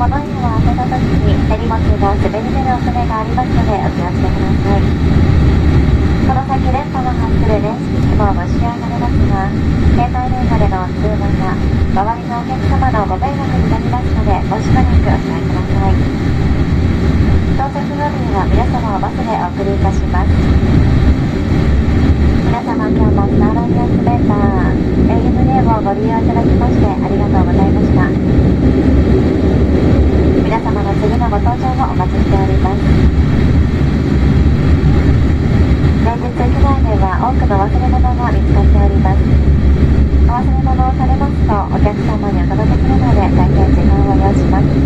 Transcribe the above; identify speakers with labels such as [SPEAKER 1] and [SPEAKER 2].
[SPEAKER 1] 物入れを開けたときに手荷物が滑り出る恐れがありますのでお気をつけください。この先電波が発する電子機器もご使用になれますが、携帯電話での通話や周りのお客様のご迷惑になりますのでごしばらくお控えください。到着ロビーは皆様をバスでお送りいたします。皆様今日もスターライアンスメーター ANA をご利用いただきましてありがとうございました。皆様の次のご搭乗をお待ちしております。連日機内では多くの忘れ物が見つかっております。お忘れ物をされますとお客様にお届けするので大変時間を要します。